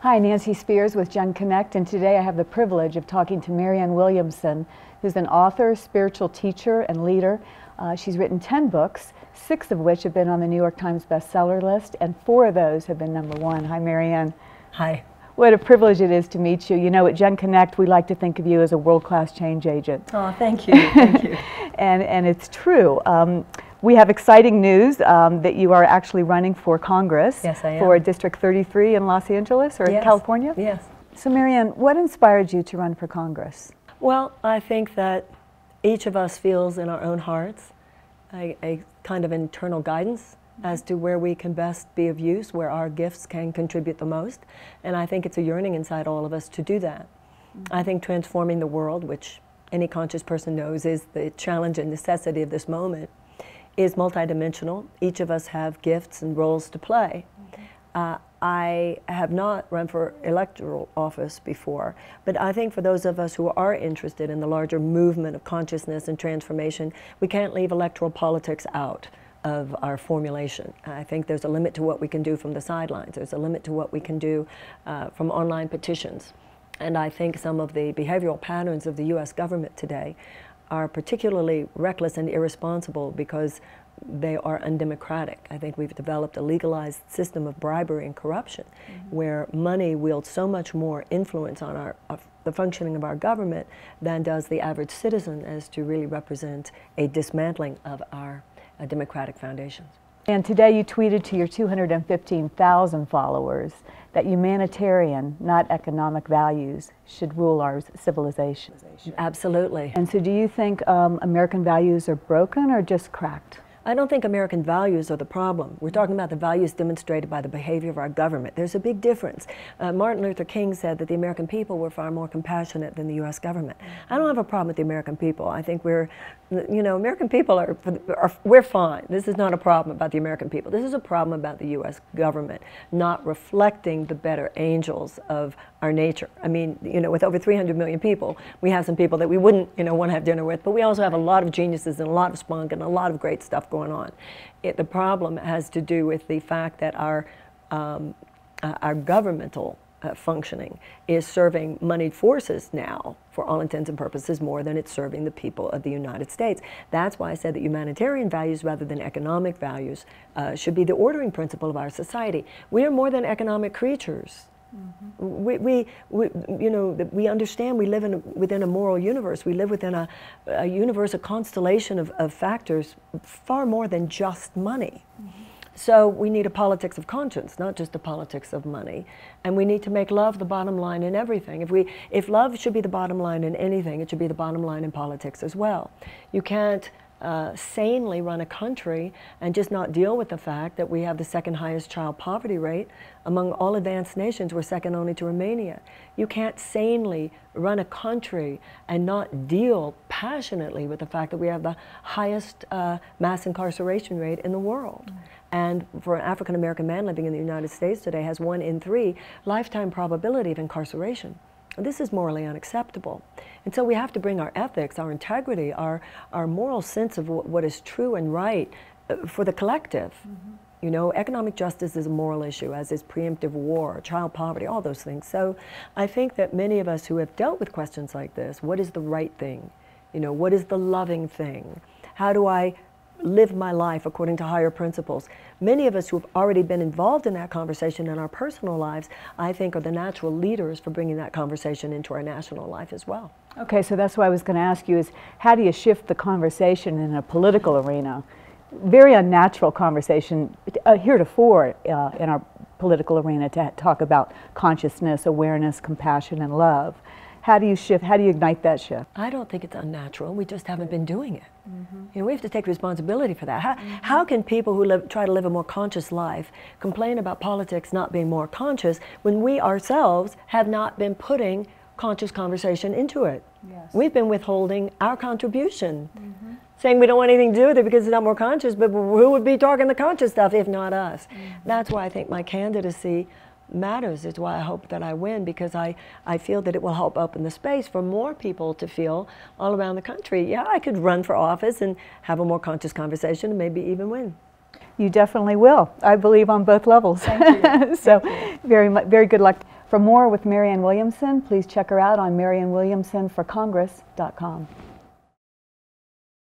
Hi, Nancy Spears with Gen Connect, and today I have the privilege of talking to Marianne Williamson, who's an author, spiritual teacher, and leader. She's written 10 books, 6 of which have been on the New York Times bestseller list, and 4 of those have been #1. Hi, Marianne. Hi. What a privilege it is to meet you. You know, at Gen Connect, we like to think of you as a world-class change agent. Oh, thank you. Thank you. And it's true. We have exciting news that you are actually running for Congress. Yes, I am. For District 33 in Los Angeles or Yes. California? Yes. So Marianne, what inspired you to run for Congress? Well, I think that each of us feels in our own hearts a kind of internal guidance as to where we can best be of use, where our gifts can contribute the most. And I think it's a yearning inside all of us to do that. I think transforming the world, which any conscious person knows is the challenge and necessity of this moment, is multidimensional. Each of us have gifts and roles to play. I have not run for electoral office before, but I think for those of us who are interested in the larger movement of consciousness and transformation, we can't leave electoral politics out of our formulation. I think there's a limit to what we can do from the sidelines. There's a limit to what we can do from online petitions. And I think some of the behavioral patterns of the U.S. government today are particularly reckless and irresponsible because they are undemocratic. I think we've developed a legalized system of bribery and corruption where money wields so much more influence on the functioning of our government than does the average citizen as to really represent a dismantling of our democratic foundations. And today you tweeted to your 215,000 followers that humanitarian, not economic values should rule our civilization. Absolutely. And so do you think American values are broken or just cracked? I don't think American values are the problem. We're talking about the values demonstrated by the behavior of our government. There's a big difference. Martin Luther King said that the American people were far more compassionate than the U.S. government. I don't have a problem with the American people. I think American people we're fine. This is not a problem about the American people. This is a problem about the U.S. government not reflecting the better angels of our nature. I mean, with over 300 million people, we have some people that we wouldn't, want to have dinner with, but we also have a lot of geniuses and a lot of spunk and a lot of great stuff going on. The problem has to do with the fact that our governmental functioning is serving moneyed forces now, for all intents and purposes, more than it's serving the people of the United States. That's why I said that humanitarian values rather than economic values should be the ordering principle of our society. We are more than economic creatures. We understand we live within a moral universe. We live within a universe, a constellation of factors far more than just money. So we need a politics of conscience, not just a politics of money. And we need to make love the bottom line in everything. If love should be the bottom line in anything, it should be the bottom line in politics as well. You can't sanely run a country and just not deal with the fact that we have the second highest child poverty rate among all advanced nations. We're second only to Romania. You can't sanely run a country and not deal passionately with the fact that we have the highest mass incarceration rate in the world. And for an African American man living in the United States today has 1 in 3 lifetime probability of incarceration. This is morally unacceptable. And so we have to bring our ethics, our integrity, our moral sense of what is true and right for the collective. Economic justice is a moral issue, as is preemptive war, child poverty, all those things. So I think that many of us who have dealt with questions like this, what is the right thing? What is the loving thing? How do I live my life according to higher principles? Many of us who have already been involved in that conversation in our personal lives, I think, are the natural leaders for bringing that conversation into our national life as well. Okay, so that's what I was going to ask you is, how do you shift the conversation in a political arena? Very unnatural conversation heretofore in our political arena to talk about consciousness, awareness, compassion, and love. How do you shift? How do you ignite that shift? I don't think it's unnatural. We just haven't been doing it. We have to take responsibility for that. How can people who try to live a more conscious life complain about politics not being more conscious when we ourselves have not been putting conscious conversation into it? Yes. We've been withholding our contribution, saying we don't want anything to do with it because it's not more conscious, but who would be talking the conscious stuff if not us? That's why I think my candidacy matters. It's why I hope that I win, because I feel that it will help open the space for more people to feel all around the country, yeah, I could run for office and have a more conscious conversation and maybe even win. You definitely will. I believe on both levels. Thank you. So very good luck. For more with Marianne Williamson, please check her out on MarianneWilliamsonforcongress.com.